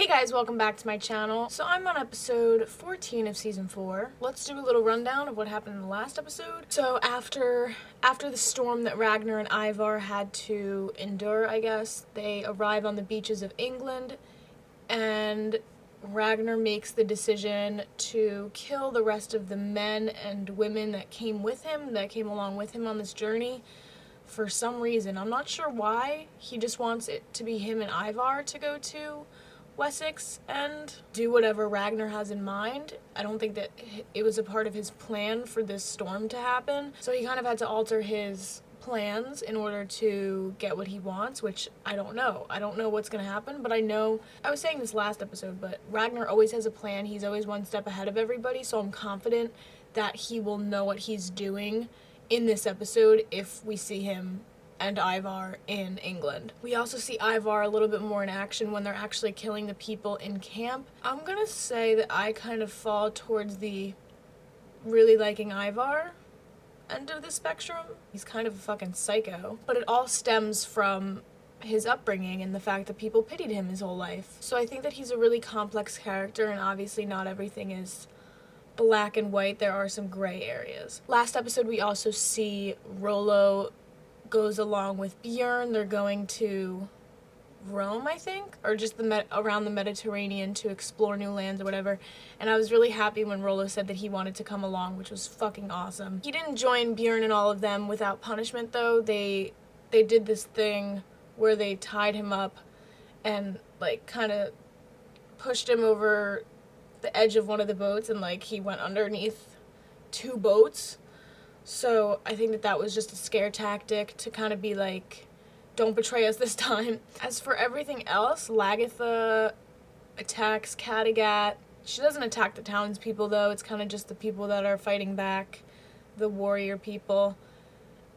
guys, welcome back to my channel. So I'm on episode 14 of season 4. Let's do a little rundown of what happened in the last episode. So after the storm that Ragnar and Ivar had to endure, I guess, they arrive on the beaches of England, and Ragnar makes the decision to kill the rest of the men and women that came along with him on this journey. For some reason, I'm not sure why. He just wants it to be him and Ivar to go to Wessex and do whatever Ragnar has in mind. I don't think that it was a part of his plan for this storm to happen. So he kind of had to alter his plans in order to get what he wants, which I don't know. I don't know what's going to happen, but I know, I was saying this last episode, but Ragnar always has a plan. He's always one step ahead of everybody, so I'm confident that he will know what he's doing in this episode if we see him and Ivar in England. We also see Ivar a little bit more in action when they're actually killing the people in camp. I'm gonna say that I kind of fall towards the really liking Ivar end of the spectrum. He's kind of a fucking psycho, but it all stems from his upbringing and the fact that people pitied him his whole life. So I think that he's a really complex character, and obviously not everything is black and white. There are some gray areas. Last episode we also see Rollo goes along with Bjorn. They're going to Rome, I think, or just around the Mediterranean to explore new lands or whatever. And I was really happy when Rollo said that he wanted to come along, which was fucking awesome. He didn't join Bjorn and all of them without punishment, though. They did this thing where they tied him up and like kind of pushed him over the edge of one of the boats, and like he went underneath 2 boats. So I think that was just a scare tactic to kind of be like, don't betray us this time. As for everything else, Lagertha attacks Kattegat. She doesn't attack the townspeople, though. It's kind of just the people that are fighting back, the warrior people.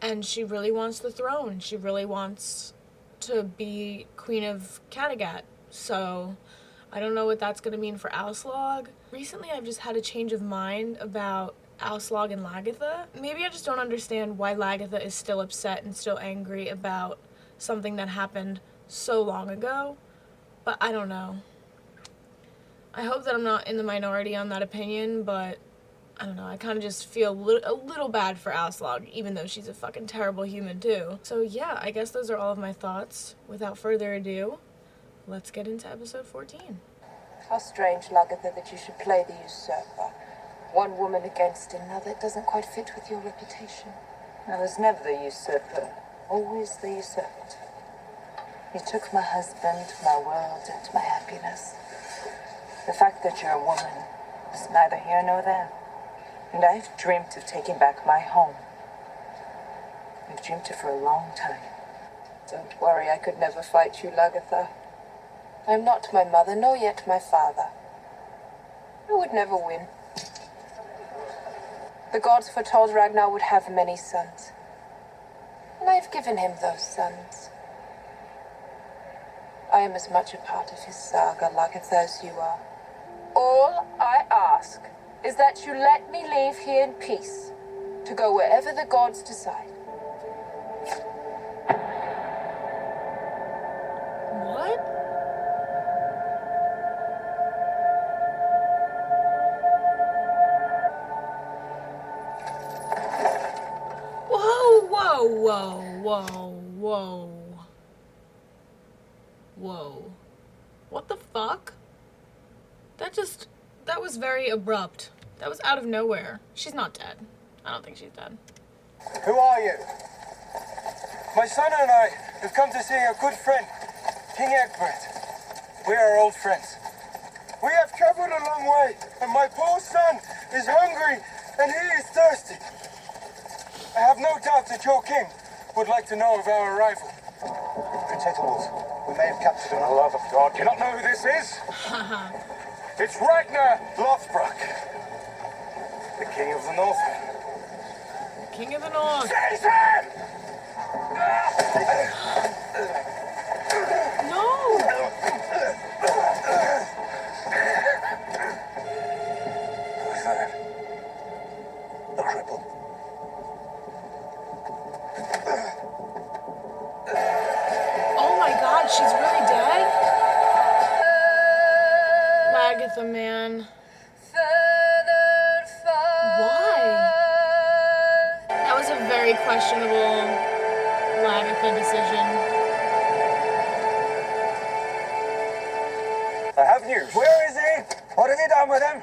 And she really wants the throne. She really wants to be queen of Kattegat. So I don't know what that's going to mean for Aslaug. Recently, I've just had a change of mind about Aslaug and Lagertha. Maybe I just don't understand why Lagertha is still upset and still angry about something that happened so long ago, but I don't know. I hope that I'm not in the minority on that opinion, but I don't know. I kind of just feel a little bad for Aslaug, even though she's a fucking terrible human too. So yeah, I guess those are all of my thoughts. Without further ado, let's get into episode 14. How strange, Lagertha, that you should play the usurper. One woman against another. It doesn't quite fit with your reputation. I was never the usurper, always the usurped. You took my husband, my world, and my happiness. The fact that you're a woman is neither here nor there. And I've dreamt of taking back my home. I've dreamt it for a long time. Don't worry, I could never fight you, Lagertha. I am not my mother, nor yet my father. I would never win. The gods foretold Ragnar would have many sons, and I have given him those sons. I am as much a part of his saga, Lagertha, as you are. All I ask is that you let me leave here in peace, to go wherever the gods decide. What? Whoa. What the fuck? That was very abrupt. That was out of nowhere. She's not dead. I don't think she's dead. Who are you? My son and I have come to see a good friend, King Ecbert. We are old friends. We have traveled a long way, and my poor son is hungry and he is thirsty. I have no doubt that your king would like to know of our arrival. Protect Wolf. We may have captured another love of God. Do you not know who this is? It's Ragnar Lothbrok, the king of the north. King of the North. Seize him! No! Who is that? A cripple. Oh my god, she's really dead? Lagertha man. Further, Why? That was a very questionable Lagertha decision. I have news. Where is he? What have you done with him?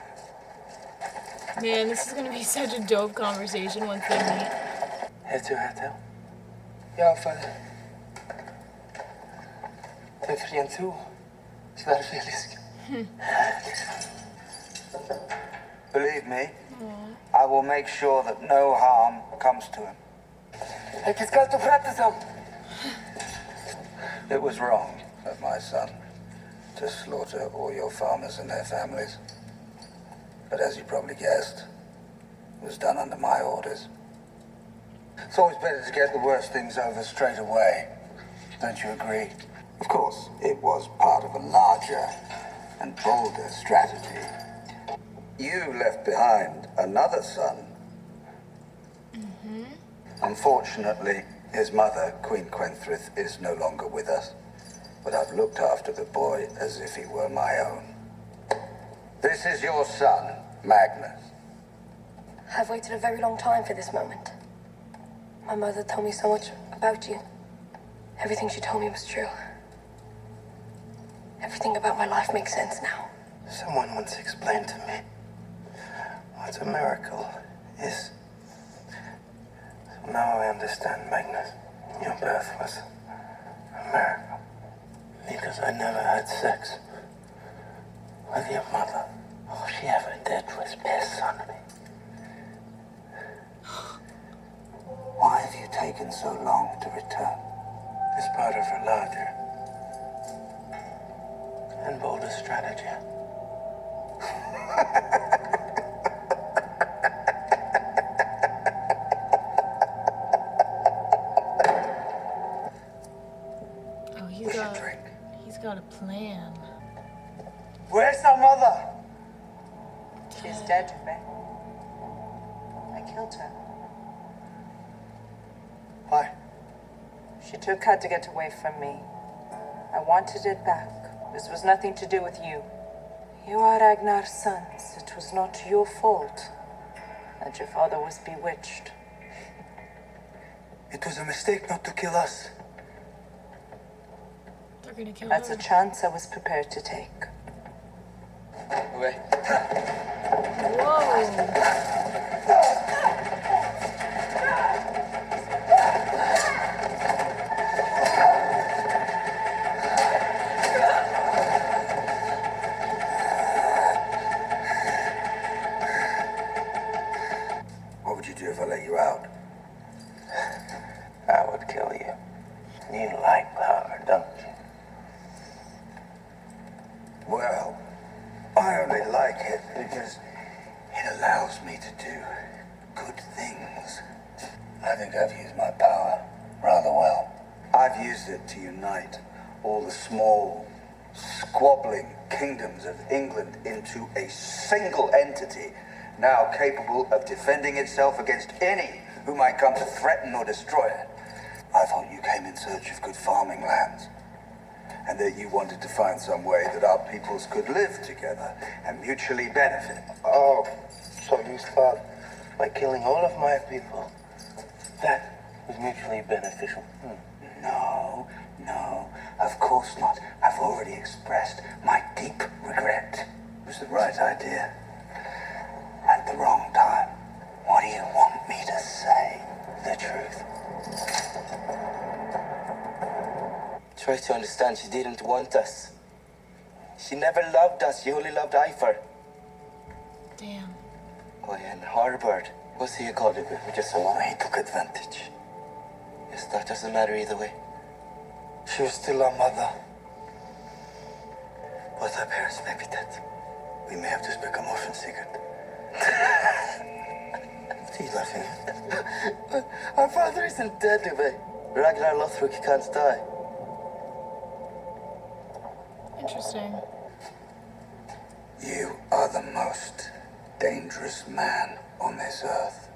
Man, this is gonna be such a dope conversation once they meet. Heeft u het, hè? Ja, vader. Det är rent tro. Svärfelisk. Believe me, I will make sure that no harm comes to him. Jag ska inte prata som. It was wrong of my son to slaughter all your farmers and their families. But as you probably guessed, it was done under my orders. It's always better to get the worst things over straight away. Don't you agree? Of course, it was part of a larger and bolder strategy. You left behind another son. Unfortunately, his mother, Queen Quenthrith, is no longer with us. But I've looked after the boy as if he were my own. This is your son, Magnus. I've waited a very long time for this moment. My mother told me so much about you. Everything she told me was true. Everything about my life makes sense now. Someone once explained to me what a miracle is. So now I understand, Magnus. Your birth was a miracle. Because I never had sex with your mother. All she ever did was piss on me. Why have you taken so long to return? It's part of a larger and bolder strategy. Oh, We should drink. he's got a plan. Where's our mother? She's dead, Ray. I killed her. Why? She took her to get away from me. I wanted it back. This was nothing to do with you. You are Ragnar's sons. It was not your fault that your father was bewitched. It was a mistake not to kill us. They're gonna kill That's her. a chance I was prepared to take. Wait. Whoa. What would you do if I let you out? I would kill you. You like power, don't you? Well, I only like it because it allows me to do good things. I think I've used my power rather well. I've used it to unite all the small, squabbling kingdoms of England into a single entity, now capable of defending itself against any who might come to threaten or destroy it. I thought you came in search of good farming lands, and that you wanted to find some way that our peoples could live together and mutually benefit. Oh, so you thought by killing all of my people, that was mutually beneficial? No, no, of course not. I've already expressed my deep regret. It was the right idea. At the wrong time. What do you want me to say? The truth. Try to understand, she didn't want us. She never loved us, she only loved Ivar. Damn. Oh, yeah, and Harbard. What's he called it? Just a lie. He took advantage. Yes, that doesn't matter either way. She was still our mother. Both our parents may be dead. We may have just become orphan secret. What are you laughing at? Our father isn't dead, Uwe. Ragnar Lothbrok can't die. Interesting. You are the most dangerous man on this earth.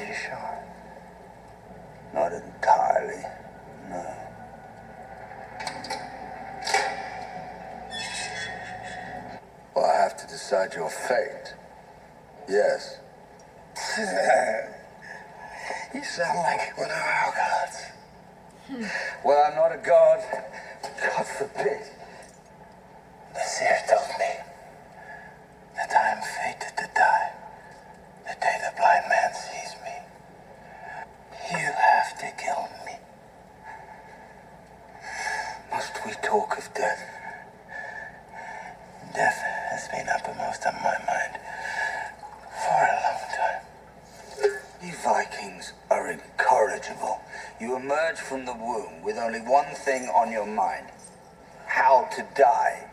you sure? Not entirely, no. Well, I have to decide your fate. Yes. You sound like one of our gods. Well, I'm not a god. God forbid. The seer told me that I am fated to die the day the blind man sees me. You have to kill me. Must we talk of death? Death has been uppermost on my mind for a long time. You Vikings are incorrigible. You emerge from the womb with only one thing on your mind. How to die.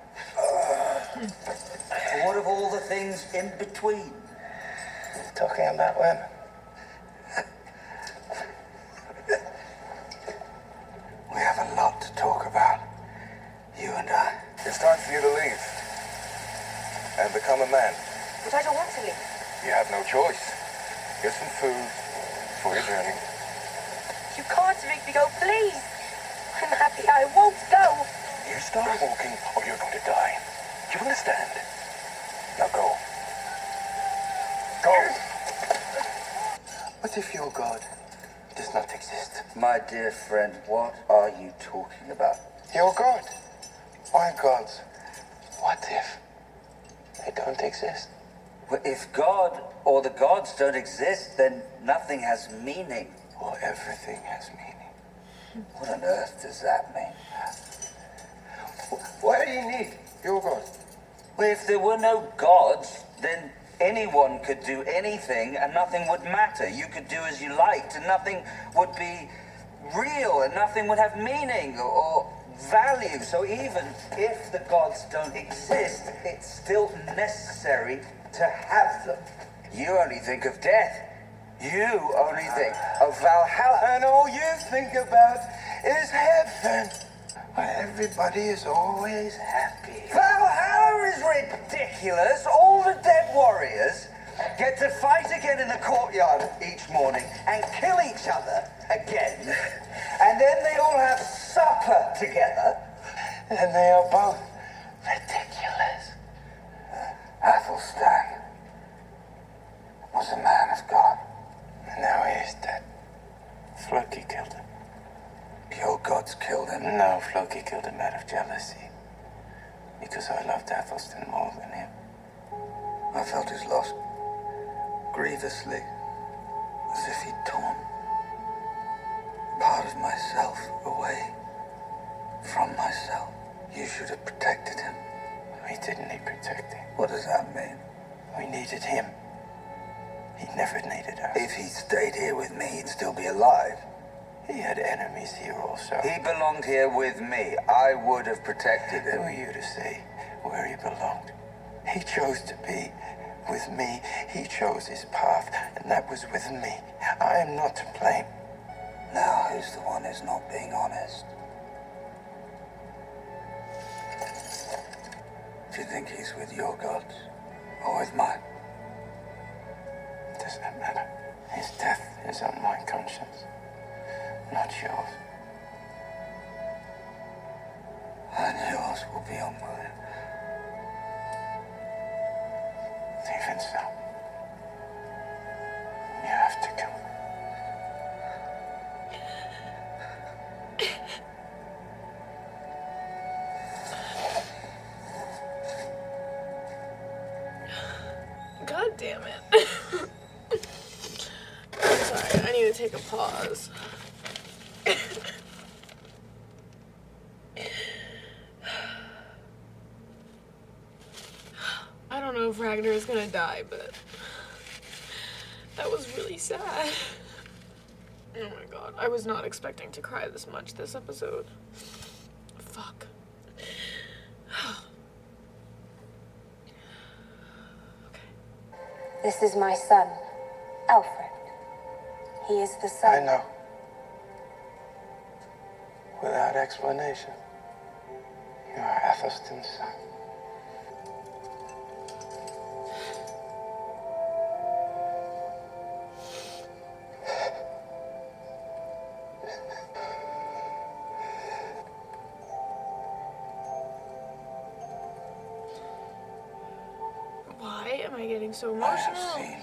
What of all the things in between? Talking about women. We have a lot to talk about. You and I. It's time for you to leave. And become a man. But I don't want to leave. You have no choice. Get some food for your journey. You can't make me go, please. I'm happy. I won't go. You start walking or you're going to die. You understand? Now go. Go! What if your God does not exist? My dear friend, what are you talking about? Your God? My gods. What if they don't exist? Well, if God or the gods don't exist, then nothing has meaning. Or everything has meaning? What on earth does that mean? What do you need? Your God. Well, if there were no gods, then anyone could do anything and nothing would matter. You could do as you liked and nothing would be real and nothing would have meaning or value. So even if the gods don't exist, it's still necessary to have them. You only think of death. You only think of Valhalla. And all you think about is heaven. Where everybody is always happy. Valhalla is ridiculous. All the dead warriors get to fight again in the courtyard each morning and kill each other again. And then they all have supper together. And they are both ridiculous. Athelstan was a man of God. And now he is dead. Floki killed him. Your gods killed him. No, Floki killed him out of jealousy. Because I loved Athelstan more than him. I felt his loss grievously, as if he'd torn part of myself away from myself. You should have protected him. We didn't need protecting. What does that mean? We needed him. He never needed us. If he'd stayed here with me, he'd still be alive. He had enemies here also. He belonged here with me. I would have protected Who him. are you to say where he belonged? He chose to be with me. He chose his path, and that was with me. I am not to blame. Now, who's the one who's not being honest? Do you think he's with your gods or with mine? Does that matter? His death is on my conscience, not yours. And yours will be on mine. Even so, you have to kill me. God damn it. I'm sorry, I need to take a pause. I don't know if Ragnar is gonna die, but that was really sad. Oh my god, I was not expecting to cry this much this episode. Fuck. This is my son, Alfred. He is the son. I know. Without explanation, you are Athelstan's son. I getting so I have emotional? seen.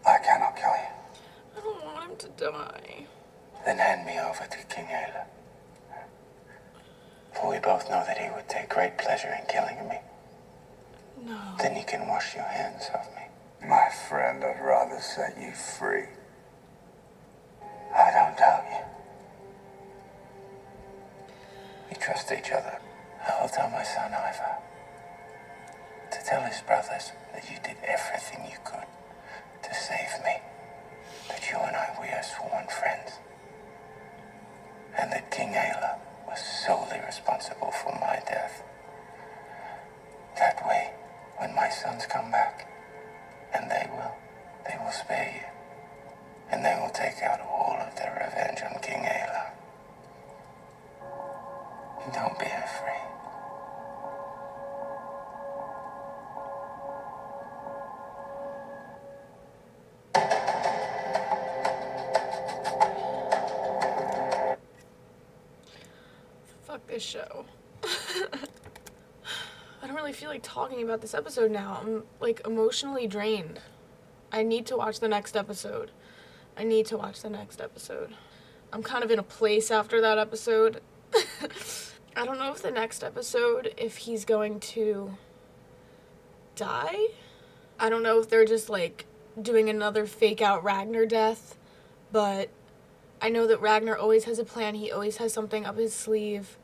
I cannot kill you. I don't want him to die. Then hand me over to King Ecbert. For we both know that he would take great pleasure in killing me. No. Then you can wash your hands of me. My friend, I'd rather set you free. I don't doubt you. We trust each other. I will tell my son Ivar to tell his brothers that you did everything you could to save me. That you and I, we are sworn friends. And that King Ecbert was solely responsible for my death. That way, when my sons come back, and they will spare you. And they will take out all of their revenge on King Ecbert. Don't be afraid. Fuck this show. I don't really feel like talking about this episode now. I'm, like, emotionally drained. I need to watch the next episode. I'm kind of in a place after that episode. I don't know if the next episode, if he's going to die. I don't know if they're just, like, doing another fake out Ragnar death, but I know that Ragnar always has a plan. He always has something up his sleeve,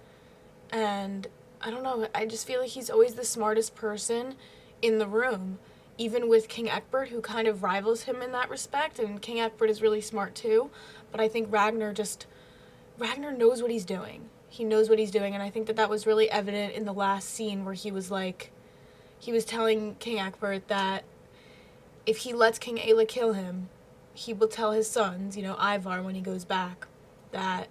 and I don't know, I just feel like he's always the smartest person in the room, even with King Ecbert, who kind of rivals him in that respect, and King Ecbert is really smart too, but I think Ragnar knows what he's doing. He knows what he's doing, and I think that was really evident in the last scene where he was telling King Ecbert that if he lets King Ecbert kill him, he will tell his sons, Ivar, when he goes back, that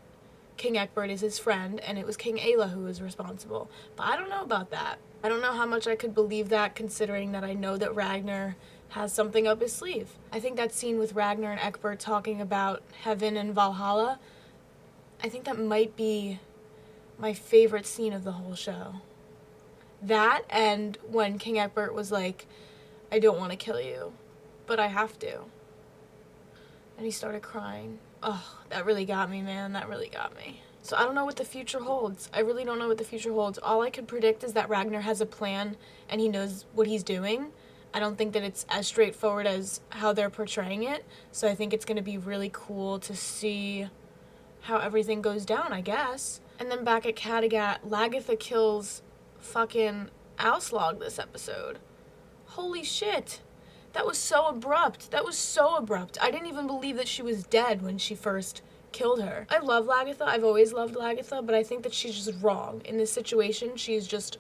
King Ecbert is his friend, and it was King Ecbert who was responsible. But I don't know about that. I don't know how much I could believe that, considering that I know that Ragnar has something up his sleeve. I think that scene with Ragnar and Ecbert talking about heaven and Valhalla, I think that might be my favorite scene of the whole show. That, and when King Ecbert was like, I don't want to kill you, but I have to. And he started crying. Oh, that really got me, man. That really got me. So I don't know what the future holds. I really don't know what the future holds. All I could predict is that Ragnar has a plan and he knows what he's doing. I don't think that it's as straightforward as how they're portraying it. So I think it's going to be really cool to see how everything goes down, I guess. And then back at Kattegat, Lagertha kills fucking Aslaug this episode. Holy shit. That was so abrupt. I didn't even believe that she was dead when she first killed her. I love Lagertha. I've always loved Lagertha, but I think that she's just wrong. In this situation, she's just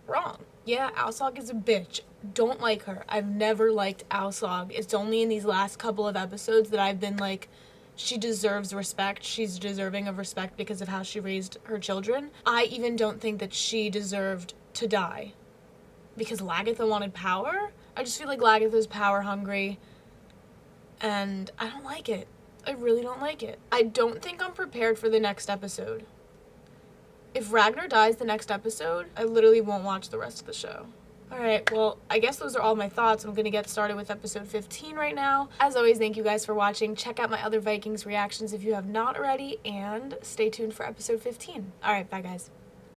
wrong. Yeah, Aslaug is a bitch. Don't like her. I've never liked Aslaug. It's only in these last couple of episodes that I've been like, she deserves respect. She's deserving of respect because of how she raised her children. I even don't think that she deserved to die. Because Lagertha wanted power? I just feel like Lagertha's power hungry, and I don't like it. I really don't like it. I don't think I'm prepared for the next episode. If Ragnar dies the next episode, I literally won't watch the rest of the show. Alright, well, I guess those are all my thoughts. I'm gonna get started with episode 15 right now. As always, thank you guys for watching. Check out my other Vikings reactions if you have not already, and stay tuned for episode 15. Alright, bye guys.